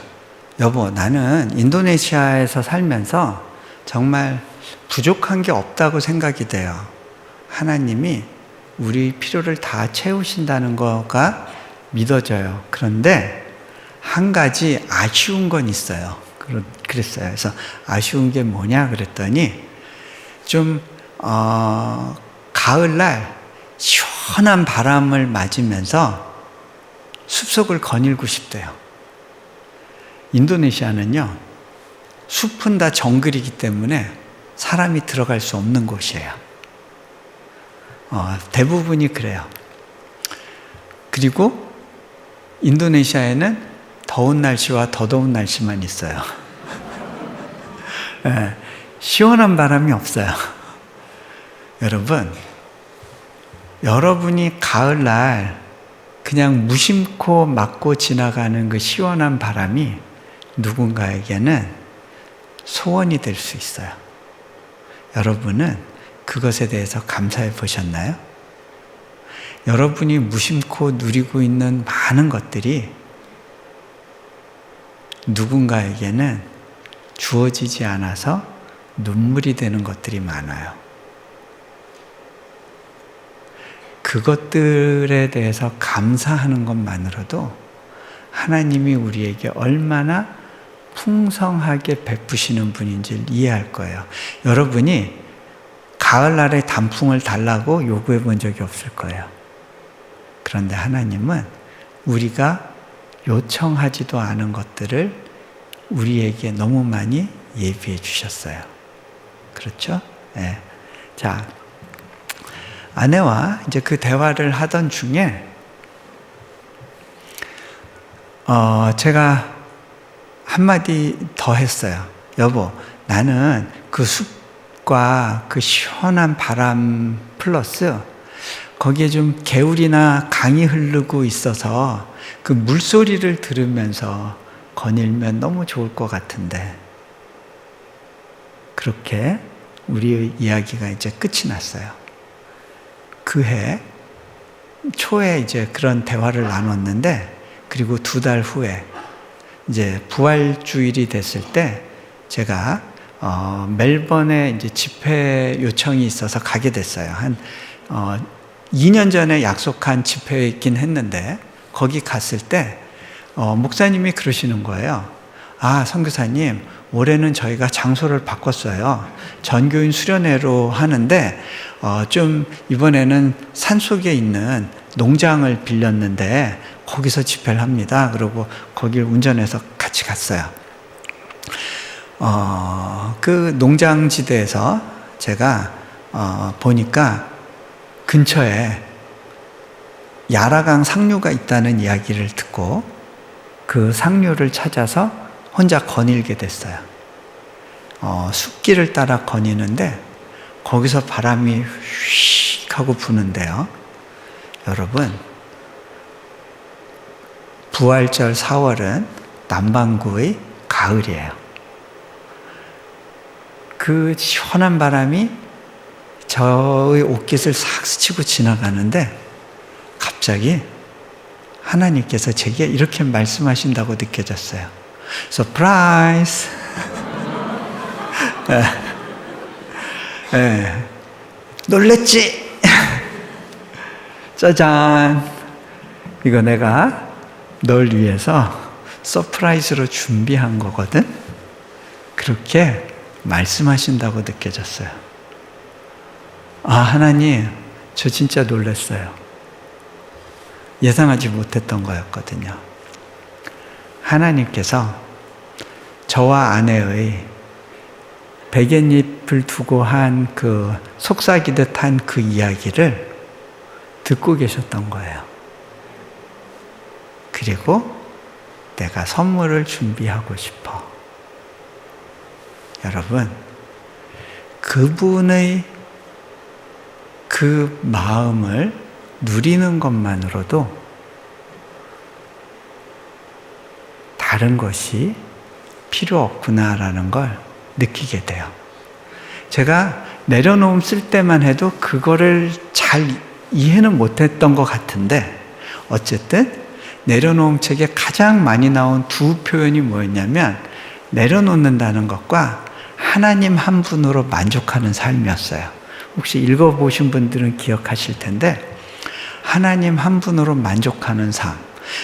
여보, 나는 인도네시아에서 살면서 정말 부족한 게 없다고 생각이 돼요. 하나님이 우리 필요를 다 채우신다는 거가 믿어져요. 그런데 한 가지 아쉬운 건 있어요. 그랬어요. 그래서 아쉬운 게 뭐냐 그랬더니, 좀 가을날 시원한 바람을 맞으면서 숲속을 거닐고 싶대요. 인도네시아는요, 숲은 다 정글이기 때문에 사람이 들어갈 수 없는 곳이에요. 대부분이 그래요. 그리고 인도네시아에는 더운 날씨와 더 더운 날씨만 있어요. 시원한 바람이 없어요. 여러분, 여러분이 가을날 그냥 무심코 맞고 지나가는 그 시원한 바람이 누군가에게는 소원이 될 수 있어요. 여러분은 그것에 대해서 감사해 보셨나요? 여러분이 무심코 누리고 있는 많은 것들이 누군가에게는 주어지지 않아서 눈물이 되는 것들이 많아요. 그것들에 대해서 감사하는 것만으로도 하나님이 우리에게 얼마나 풍성하게 베푸시는 분인지를 이해할 거예요. 여러분이 가을날에 단풍을 달라고 요구해 본 적이 없을 거예요. 그런데 하나님은 우리가 요청하지도 않은 것들을 우리에게 너무 많이 예비해 주셨어요. 그렇죠? 네. 자, 아내와 이제 그 대화를 하던 중에 제가 한마디 더 했어요. 여보, 나는 그 숲과 그 시원한 바람 플러스 거기에 좀 개울이나 강이 흐르고 있어서 그 물소리를 들으면서 거닐면 너무 좋을 것 같은데. 그렇게 우리의 이야기가 이제 끝이 났어요. 그 해 초에 이제 그런 대화를 나눴는데, 그리고 2달 후에 이제 부활주일이 됐을 때 제가 멜번에 이제 집회 요청이 있어서 가게 됐어요. 한 2년 전에 약속한 집회이긴 했는데 거기 갔을 때 목사님이 그러시는 거예요. 아, 선교사님, 올해는 저희가 장소를 바꿨어요. 전교인 수련회로 하는데 좀 이번에는 산속에 있는 농장을 빌렸는데 거기서 집회를 합니다. 그리고 거길 운전해서 같이 갔어요. 그 농장지대에서 제가 보니까 근처에 야라강 상류가 있다는 이야기를 듣고 그 상류를 찾아서 혼자 거닐게 됐어요. 숲길을 따라 거니는데 거기서 바람이 휙 하고 부는데요. 여러분, 부활절 4월은 남반구의 가을이에요. 그 시원한 바람이 저의 옷깃을 싹 스치고 지나가는데 갑자기 하나님께서 제게 이렇게 말씀하신다고 느껴졌어요. 서프라이즈! 놀랬지? 짜잔! 이거 내가 널 위해서 서프라이즈로 준비한 거거든? 그렇게 말씀하신다고 느껴졌어요. 하나님, 저 진짜 놀랐어요. 예상하지 못했던 거였거든요. 하나님께서 저와 아내의 베갯잎을 두고 한 그 속삭이듯 한 그 이야기를 듣고 계셨던 거예요. 그리고 내가 선물을 준비하고 싶어. 여러분, 그분의 그 마음을 누리는 것만으로도 다른 것이 필요 없구나라는 걸 느끼게 돼요. 제가 내려놓음 쓸 때만 해도 그거를 잘 이해는 못했던 것 같은데 어쨌든 내려놓음 책에 가장 많이 나온 두 표현이 뭐였냐면 내려놓는다는 것과 하나님 한 분으로 만족하는 삶이었어요. 혹시 읽어보신 분들은 기억하실 텐데 하나님 한 분으로 만족하는 삶.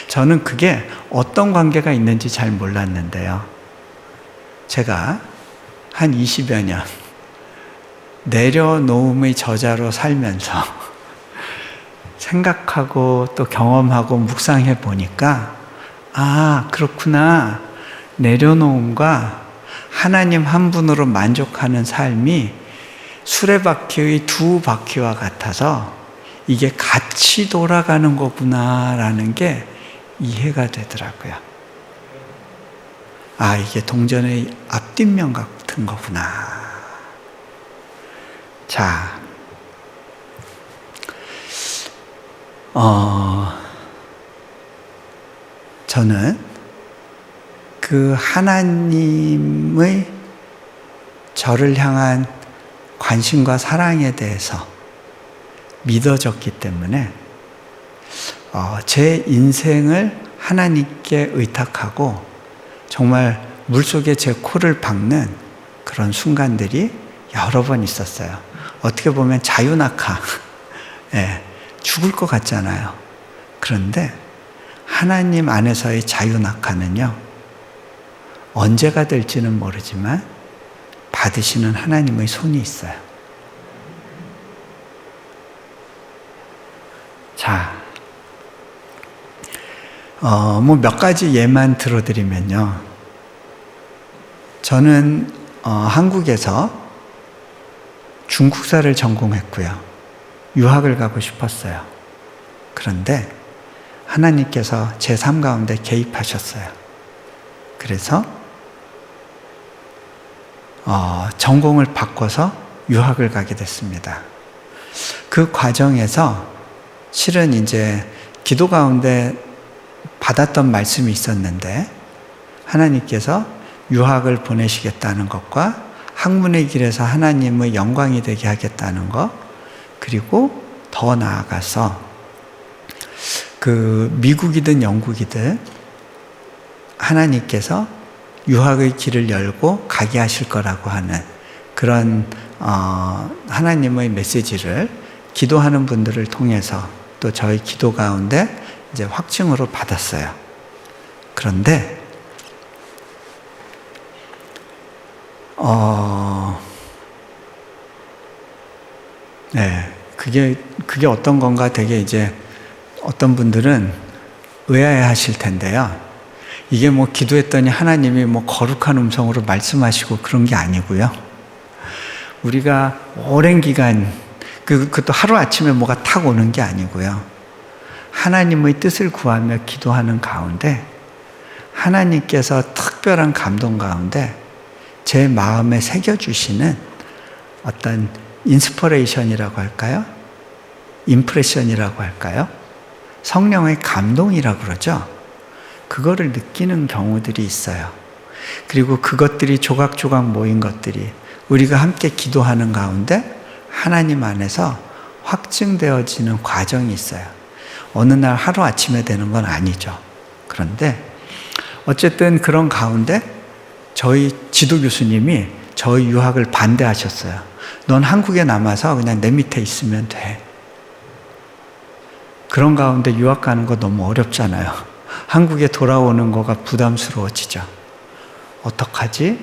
저는 그게 어떤 관계가 있는지 잘 몰랐는데요. 제가 한 20여 년 내려놓음의 저자로 살면서 생각하고 또 경험하고 묵상해 보니까 그렇구나. 내려놓음과 하나님 한 분으로 만족하는 삶이 수레바퀴의 두 바퀴와 같아서 이게 같이 돌아가는 거구나라는 게 이해가 되더라고요. 이게 동전의 앞뒷면 같은 거구나. 자, 저는 그 하나님의 저를 향한 관심과 사랑에 대해서 믿어졌기 때문에 제 인생을 하나님께 의탁하고 정말 물속에 제 코를 박는 그런 순간들이 여러 번 있었어요. 어떻게 보면 자유낙하, 죽을 것 같잖아요. 그런데 하나님 안에서의 자유낙하는요, 언제가 될지는 모르지만 받으시는 하나님의 손이 있어요. 자, 몇 가지 예만 들어드리면요. 저는 한국에서 중국사를 전공했고요. 유학을 가고 싶었어요. 그런데 하나님께서 제 삶 가운데 개입하셨어요. 그래서 전공을 바꿔서 유학을 가게 됐습니다. 그 과정에서 실은 이제 기도 가운데 받았던 말씀이 있었는데 하나님께서 유학을 보내시겠다는 것과 학문의 길에서 하나님의 영광이 되게 하겠다는 것, 그리고 더 나아가서 그 미국이든 영국이든 하나님께서 유학의 길을 열고 가게 하실 거라고 하는 그런 하나님의 메시지를 기도하는 분들을 통해서 또 저희 기도 가운데 이제 확증으로 받았어요. 그런데 그게 어떤 건가 되게 이제 어떤 분들은 의아해 하실 텐데요. 이게 뭐 기도했더니 하나님이 뭐 거룩한 음성으로 말씀하시고 그런 게 아니고요. 우리가 오랜 기간, 그것도 하루아침에 뭐가 탁 오는 게 아니고요. 하나님의 뜻을 구하며 기도하는 가운데 하나님께서 특별한 감동 가운데 제 마음에 새겨주시는 어떤 인스퍼레이션이라고 할까요? 임프레션이라고 할까요? 성령의 감동이라고 그러죠. 그거를 느끼는 경우들이 있어요. 그리고 그것들이 조각조각 모인 것들이 우리가 함께 기도하는 가운데 하나님 안에서 확증되어지는 과정이 있어요. 어느 날 하루아침에 되는 건 아니죠. 그런데 어쨌든 그런 가운데 저희 지도 교수님이 저희 유학을 반대하셨어요. 넌 한국에 남아서 그냥 내 밑에 있으면 돼. 그런 가운데 유학 가는 거 너무 어렵잖아요. 한국에 돌아오는 거가 부담스러워지죠. 어떡하지?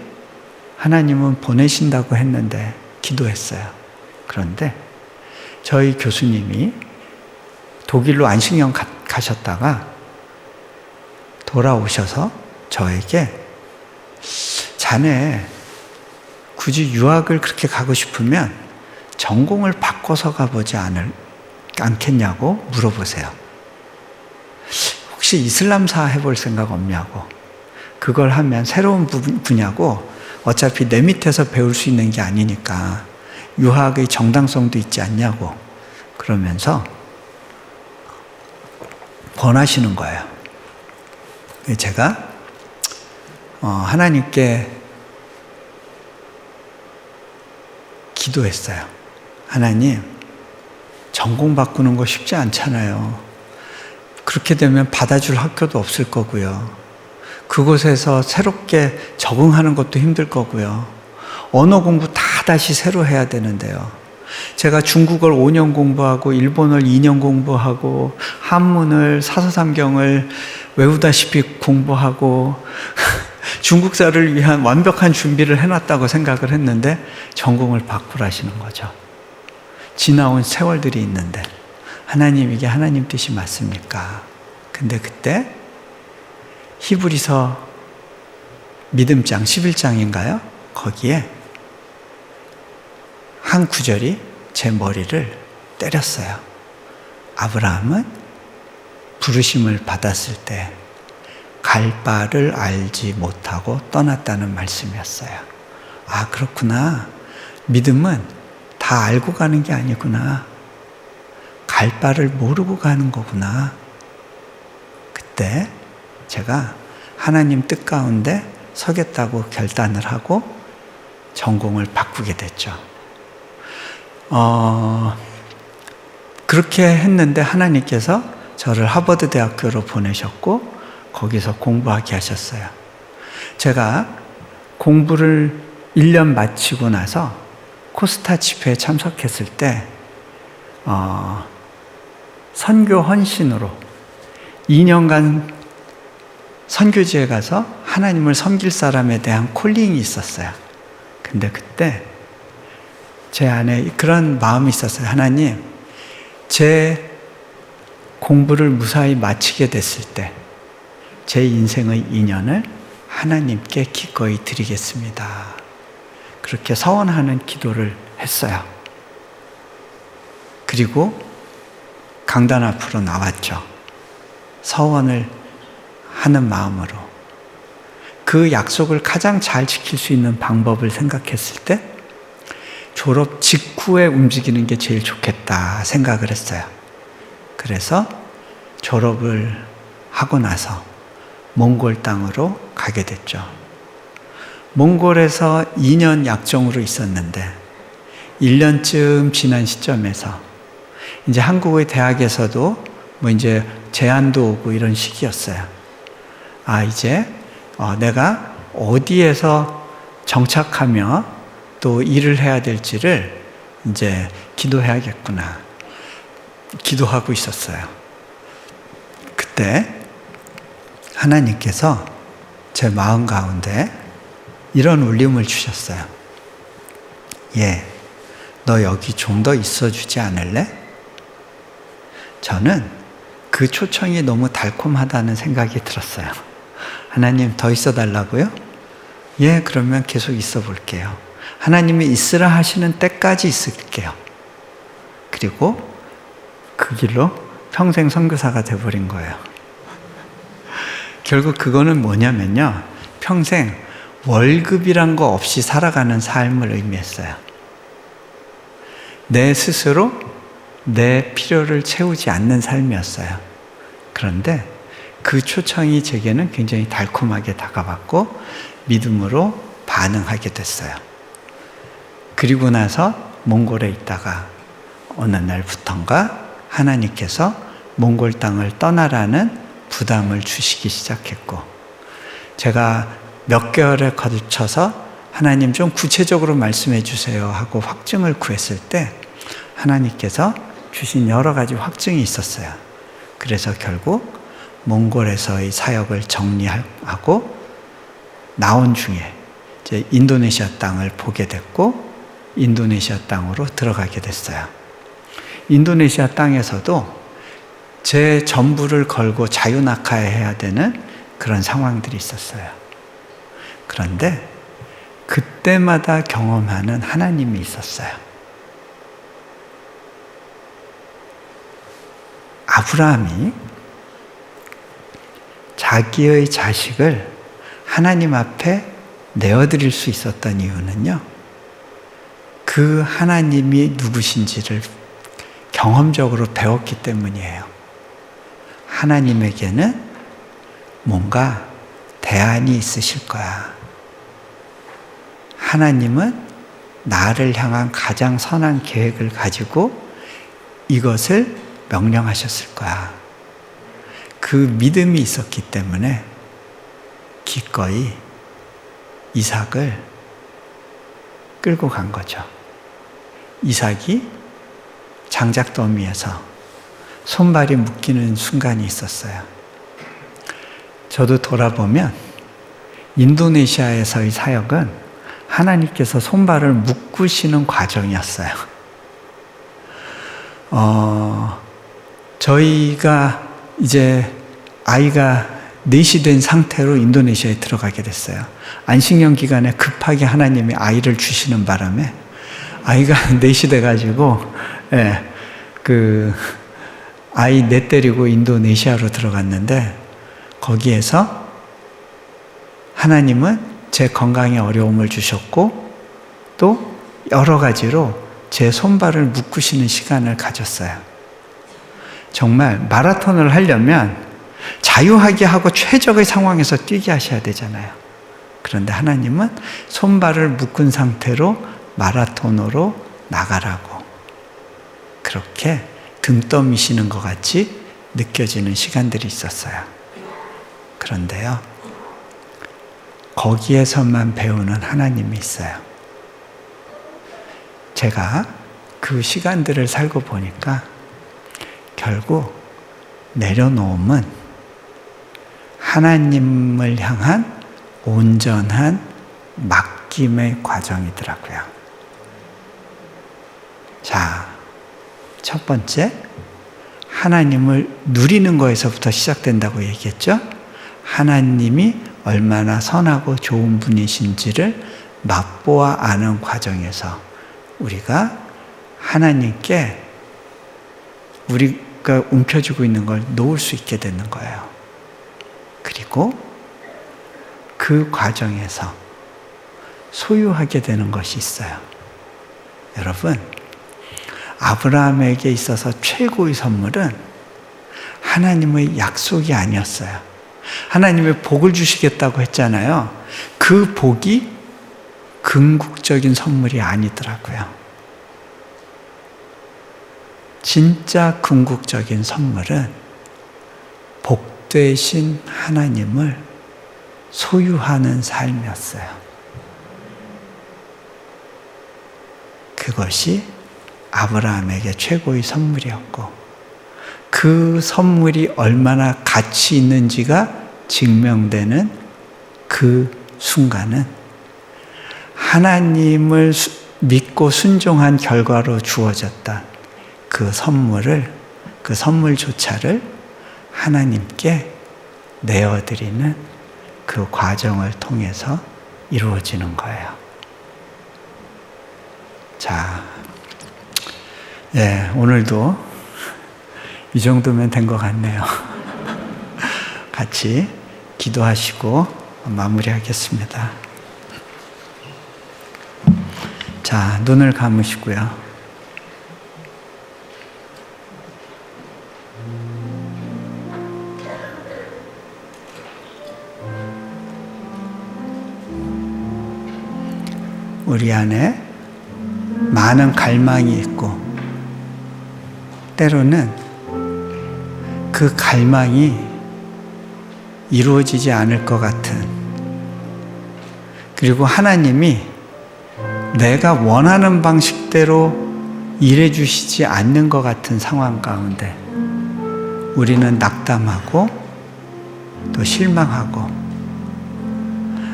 하나님은 보내신다고 했는데 기도했어요. 그런데 저희 교수님이 독일로 안식년 가셨다가 돌아오셔서 저에게 자네 굳이 유학을 그렇게 가고 싶으면 전공을 바꿔서 가보지 않겠냐고 물어보세요. 혹시 이슬람사 해볼 생각 없냐고. 그걸 하면 새로운 분야고 어차피 내 밑에서 배울 수 있는 게 아니니까 유학의 정당성도 있지 않냐고 그러면서 권하시는 거예요. 제가 하나님께 기도했어요. 하나님, 전공 바꾸는 거 쉽지 않잖아요. 그렇게 되면 받아줄 학교도 없을 거고요. 그곳에서 새롭게 적응하는 것도 힘들 거고요. 언어 공부 다 다시 새로 해야 되는데요. 제가 중국어를 5년 공부하고 일본어를 2년 공부하고 한문을 사서삼경을 외우다시피 공부하고 중국사를 위한 완벽한 준비를 해놨다고 생각을 했는데 전공을 바꾸라시는 거죠. 지나온 세월들이 있는데 하나님, 이게 하나님 뜻이 맞습니까? 근데 그때 히브리서 믿음장 11장인가요? 거기에 한 구절이 제 머리를 때렸어요. 아브라함은 부르심을 받았을 때 갈 바를 알지 못하고 떠났다는 말씀이었어요. 아, 그렇구나. 믿음은 다 알고 가는 게 아니구나. 갈 바를 모르고 가는 거구나. 그때 제가 하나님 뜻 가운데 서겠다고 결단을 하고 전공을 바꾸게 됐죠. 그렇게 했는데 하나님께서 저를 하버드 대학교로 보내셨고 거기서 공부하게 하셨어요. 제가 공부를 1년 마치고 나서 코스타 집회에 참석했을 때 선교 헌신으로 2년간 선교지에 가서 하나님을 섬길 사람에 대한 콜링이 있었어요. 근데 그때 제 안에 그런 마음이 있었어요. 하나님, 제 공부를 무사히 마치게 됐을 때 제 인생의 인연을 하나님께 기꺼이 드리겠습니다. 그렇게 서원하는 기도를 했어요. 그리고 강단 앞으로 나왔죠. 서원을 하는 마음으로. 그 약속을 가장 잘 지킬 수 있는 방법을 생각했을 때 졸업 직후에 움직이는 게 제일 좋겠다 생각을 했어요. 그래서 졸업을 하고 나서 몽골 땅으로 가게 됐죠. 몽골에서 2년 약정으로 있었는데 1년쯤 지난 시점에서 이제 한국의 대학에서도 뭐 이제 제안도 오고 이런 시기였어요. 아, 이제 내가 어디에서 정착하며 또 일을 해야 될지를 이제 기도해야겠구나. 기도하고 있었어요. 그때 하나님께서 제 마음 가운데 이런 울림을 주셨어요. 예, 너 여기 좀 더 있어주지 않을래? 저는 그 초청이 너무 달콤하다는 생각이 들었어요. 하나님 더 있어 달라고요? 예, 그러면 계속 있어 볼게요. 하나님이 있으라 하시는 때까지 있을게요. 그리고 그 길로 평생 선교사가 돼버린 거예요. 결국 그거는 뭐냐면요, 평생 월급이란 거 없이 살아가는 삶을 의미했어요. 내 스스로 내 필요를 채우지 않는 삶이었어요. 그런데 그 초청이 제게는 굉장히 달콤하게 다가왔고 믿음으로 반응하게 됐어요. 그리고 나서 몽골에 있다가 어느 날부턴가 하나님께서 몽골 땅을 떠나라는 부담을 주시기 시작했고, 제가 몇 개월에 거쳐서 하나님 좀 구체적으로 말씀해 주세요 하고 확증을 구했을 때 하나님께서 주신 여러 가지 확증이 있었어요. 그래서 결국 몽골에서의 사역을 정리하고 나온 중에 이제 인도네시아 땅을 보게 됐고 인도네시아 땅으로 들어가게 됐어요. 인도네시아 땅에서도 제 전부를 걸고 자유낙하해야 되는 그런 상황들이 있었어요. 그런데 그때마다 경험하는 하나님이 있었어요. 아브라함이 자기의 자식을 하나님 앞에 내어드릴 수 있었던 이유는요, 그 하나님이 누구신지를 경험적으로 배웠기 때문이에요. 하나님에게는 뭔가 대안이 있으실 거야. 하나님은 나를 향한 가장 선한 계획을 가지고 이것을 명령하셨을 거야. 그 믿음이 있었기 때문에 기꺼이 이삭을 끌고 간 거죠. 이삭이 장작더미에서 손발이 묶이는 순간이 있었어요. 저도 돌아보면 인도네시아에서의 사역은 하나님께서 손발을 묶으시는 과정이었어요. 저희가 이제 아이가 넷이 된 상태로 인도네시아에 들어가게 됐어요. 안식년 기간에 급하게 하나님이 아이를 주시는 바람에 아이가 넷이 돼가지고, 아이 넷 데리고 인도네시아로 들어갔는데, 거기에서 하나님은 제 건강에 어려움을 주셨고 또 여러 가지로 제 손발을 묶으시는 시간을 가졌어요. 정말 마라톤을 하려면 자유하게 하고 최적의 상황에서 뛰게 하셔야 되잖아요. 그런데 하나님은 손발을 묶은 상태로 마라톤으로 나가라고, 그렇게 등 떠미시는 것 같이 느껴지는 시간들이 있었어요. 그런데요, 거기에서만 배우는 하나님이 있어요. 제가 그 시간들을 살고 보니까 결국 내려놓음은 하나님을 향한 온전한 맡김의 과정이더라고요. 자, 첫 번째, 하나님을 누리는 거에서부터 시작된다고 얘기했죠. 하나님이 얼마나 선하고 좋은 분이신지를 맛보아 아는 과정에서 우리가 하나님께 우리가 움켜쥐고 있는 걸 놓을 수 있게 되는 거예요. 그리고 그 과정에서 소유하게 되는 것이 있어요. 여러분, 아브라함에게 있어서 최고의 선물은 하나님의 약속이 아니었어요. 하나님의 복을 주시겠다고 했잖아요. 그 복이 궁극적인 선물이 아니더라고요. 진짜 궁극적인 선물은 복되신 하나님을 소유하는 삶이었어요. 그것이 아브라함에게 최고의 선물이었고, 그 선물이 얼마나 가치 있는지가 증명되는 그 순간은 하나님을 믿고 순종한 결과로 주어졌던 그 선물조차를 하나님께 내어드리는 그 과정을 통해서 이루어지는 거예요. 자, 오늘도 이 정도면 된 것 같네요. 같이 기도하시고 마무리하겠습니다. 자, 눈을 감으시고요. 우리 안에 많은 갈망이 있고, 때로는 그 갈망이 이루어지지 않을 것 같은, 그리고 하나님이 내가 원하는 방식대로 일해 주시지 않는 것 같은 상황 가운데 우리는 낙담하고 또 실망하고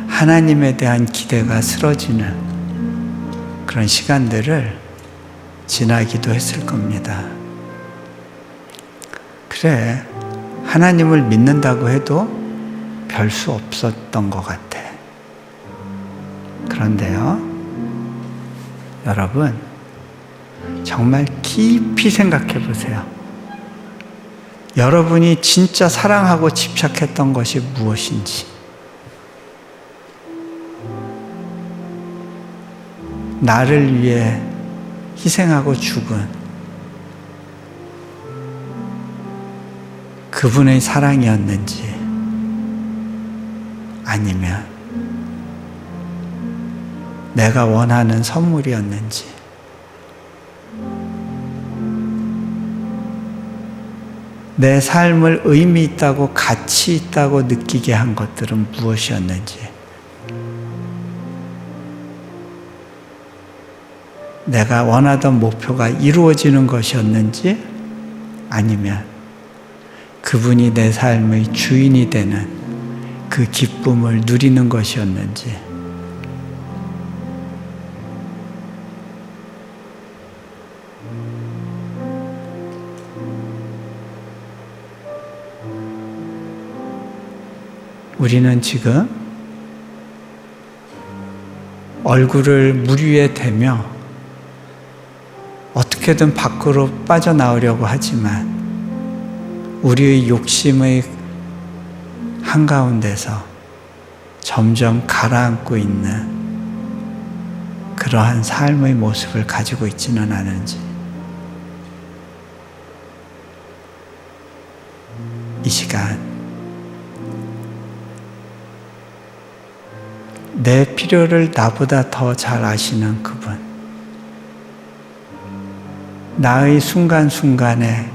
하나님에 대한 기대가 쓰러지는 그런 시간들을 지나기도 했을 겁니다. 그래, 하나님을 믿는다고 해도 별 수 없었던 것 같아. 그런데요, 여러분, 정말 깊이 생각해 보세요. 여러분이 진짜 사랑하고 집착했던 것이 무엇인지, 나를 위해 희생하고 죽은 그분의 사랑이었는지, 아니면 내가 원하는 선물이었는지, 내 삶을 의미 있다고, 가치 있다고 느끼게 한 것들은 무엇이었는지, 내가 원하던 목표가 이루어지는 것이었는지, 아니면 그분이 내 삶의 주인이 되는 그 기쁨을 누리는 것이었는지, 우리는 지금 얼굴을 물 위에 대며 어떻게든 밖으로 빠져나오려고 하지만 우리의 욕심의 한가운데서 점점 가라앉고 있는 그러한 삶의 모습을 가지고 있지는 않은지, 이 시간 내 필요를 나보다 더 잘 아시는 그분, 나의 순간순간에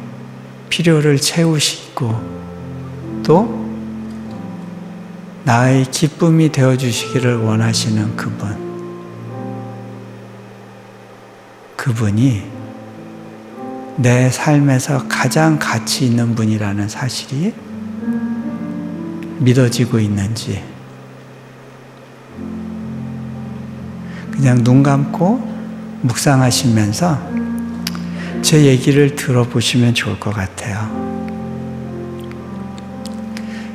필요를 채우시고 또 나의 기쁨이 되어주시기를 원하시는 그분이 내 삶에서 가장 가치 있는 분이라는 사실이 믿어지고 있는지, 그냥 눈 감고 묵상하시면서 제 얘기를 들어보시면 좋을 것 같아요.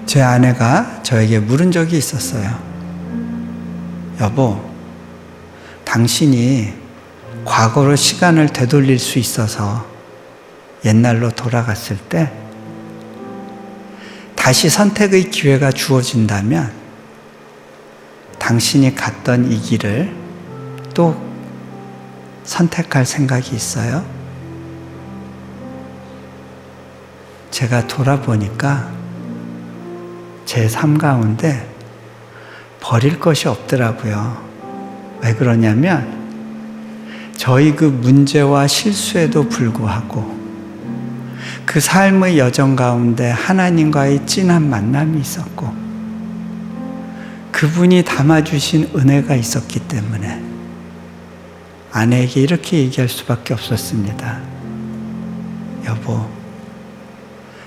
제 아내가 저에게 물은 적이 있었어요. 여보, 당신이 과거로 시간을 되돌릴 수 있어서 옛날로 돌아갔을 때 다시 선택의 기회가 주어진다면 당신이 갔던 이 길을 또 선택할 생각이 있어요? 제가 돌아보니까 제 삶 가운데 버릴 것이 없더라고요. 왜 그러냐면 저희 그 문제와 실수에도 불구하고 그 삶의 여정 가운데 하나님과의 진한 만남이 있었고 그분이 담아주신 은혜가 있었기 때문에 아내에게 이렇게 얘기할 수밖에 없었습니다. 여보,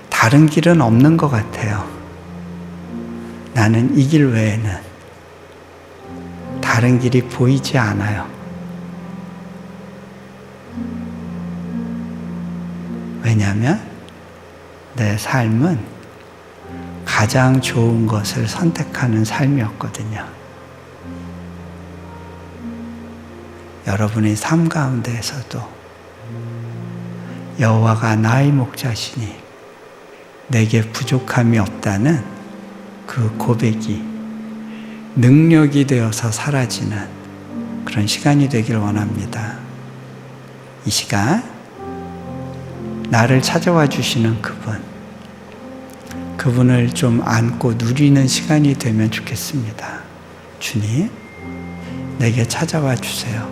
다른 길은 없는 것 같아요. 나는 이 길 외에는 다른 길이 보이지 않아요. 왜냐하면 내 삶은 가장 좋은 것을 선택하는 삶이었거든요. 여러분의 삶 가운데에서도 여호와가 나의 목자시니 내게 부족함이 없다는 그 고백이 능력이 되어서 사라지는 그런 시간이 되길 원합니다. 이 시간 나를 찾아와 주시는 그분을 좀 안고 누리는 시간이 되면 좋겠습니다. 주님, 내게 찾아와 주세요.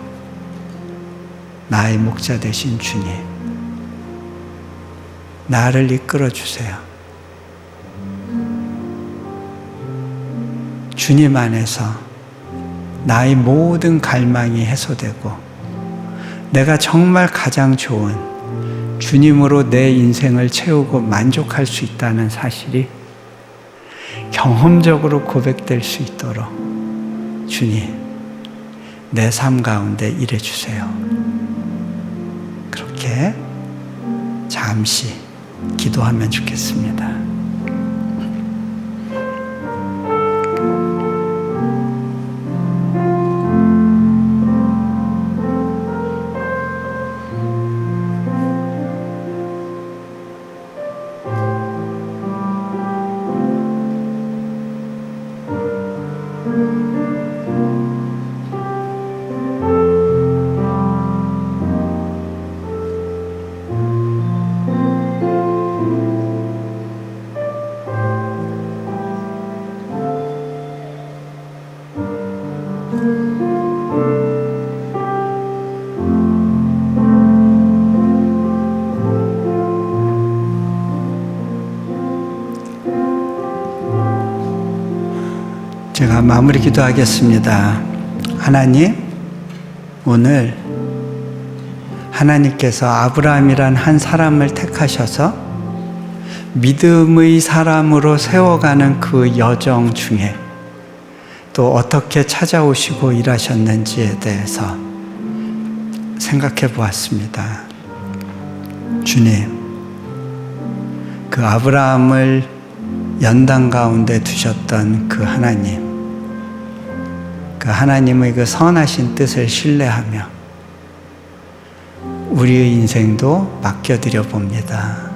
나의 목자 되신 주님, 나를 이끌어 주세요. 주님 안에서 나의 모든 갈망이 해소되고 내가 정말 가장 좋은 주님으로 내 인생을 채우고 만족할 수 있다는 사실이 경험적으로 고백될 수 있도록 주님, 내 삶 가운데 일해 주세요. 그렇게 잠시 기도하면 좋겠습니다. 제가 마무리 기도하겠습니다. 하나님, 오늘 하나님께서 아브라함이란 한 사람을 택하셔서 믿음의 사람으로 세워가는 그 여정 중에 또 어떻게 찾아오시고 일하셨는지에 대해서 생각해 보았습니다. 주님, 그 아브라함을 연단 가운데 두셨던 그 하나님, 그 하나님의 그 선하신 뜻을 신뢰하며 우리의 인생도 맡겨드려 봅니다.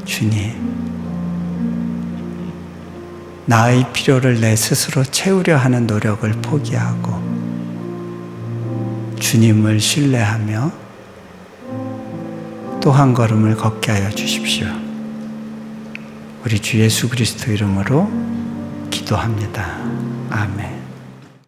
주님, 나의 필요를 내 스스로 채우려 하는 노력을 포기하고 주님을 신뢰하며 또 한 걸음을 걷게 하여 주십시오. 우리 주 예수 그리스도 이름으로 기도합니다. 아멘.